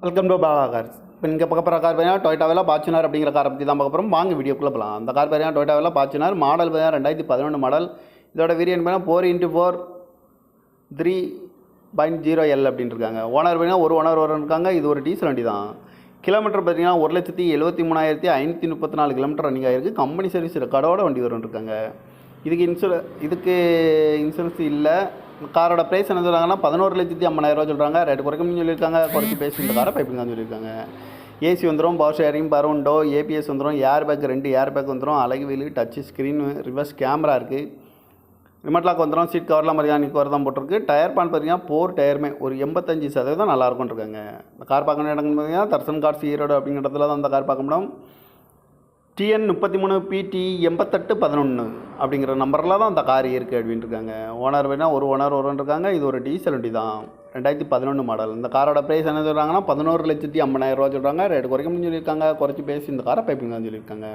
Welcome to Bala cars. இப்போ நீங்கள் பார்க்க போகிற கார் பார்த்தீங்கன்னா டொயோட்டா ஃபார்ச்சுனர் அப்படிங்கிற காரை பற்றி தான் பார்க்க போகிறோம். வாங்க வீடியோக்குள்ளே போகலாம். அந்த கார் பார்த்தீங்கன்னா டொயோட்டா ஃபார்ச்சுனர் மாடல் பார்த்தீங்கன்னா 2011 மாடல். இதோட வேரியன்ட் பார்த்தீங்கன்னா 4x4 3.0L அப்படின்னு இருக்காங்க. ஓனர் பார்த்தீங்கன்னா ஒரு ஓனர் இருக்காங்க. இது ஒரு டீசல் வண்டி தான். கிலோமீட்டர் பார்த்தீங்கன்னா 1,73,534 கிலோமீட்டர் ரன்னிங் ஆகிருக்கு. கம்பெனி சர்வீஸ் ரெக்கார்டோட வண்டி வரும் இருக்காங்க. இதுக்கு இன்சூரன்ஸ் இல்லை. காரோட ப்ரைஸ் என்ன சொல்கிறாங்கன்னா 11,50,000 சொல்கிறாங்க. ரேட்டு குறைக்கணும்னு சொல்லியிருக்காங்க. குறைச்சி பேசி இந்த காரை பைப்பிங் சொல்லியிருக்காங்க. ஏசி வந்துடும், பவர் ஷேரிங், பரவுண்டோ, ஏபிஎஸ் வந்துடும், ஏர் பேக் 2 ஏர் பேக் வந்துடும், அழகு wheel, Dutch screen, reverse camera இருக்குது, ரிமோட் லாக் வந்துடும், சீட் கவர்லாம் மெக்கானிக் கவர் தான் போட்டிருக்கு. டயர் பான் பார்த்தீங்கன்னா 4 டயருமே ஒரு 85% நல்லாயிருக்கும் இருக்காங்க. இந்த கார் பார்க்கணும் இடம்னு பார்த்தீங்கன்னா தர்சன் கார்ஸ் ஈரோடு அப்படிங்கிற இடத்துல தான் அந்த கார் பார்க்க முடியும். TN 33PT8811 அப்படிங்கிற நம்பரில் தான் அந்த கார் இருக்குது அப்படின்னு இருக்காங்க. ஓனர் வேணால் ஒரு ஓனர் இருக்காங்க. இது ஒரு டீசல் வண்டி தான், 2011 மாடல். இந்த காரோட ப்ரைஸ் என்ன சொல்கிறாங்கன்னா 11,50,000 சொல்கிறாங்க. ரேட்டு குறைக்கணும்னு சொல்லியிருக்காங்க. குறைச்சி பேசி இந்த காரை பைப்பிங் தான் சொல்லியிருக்காங்க.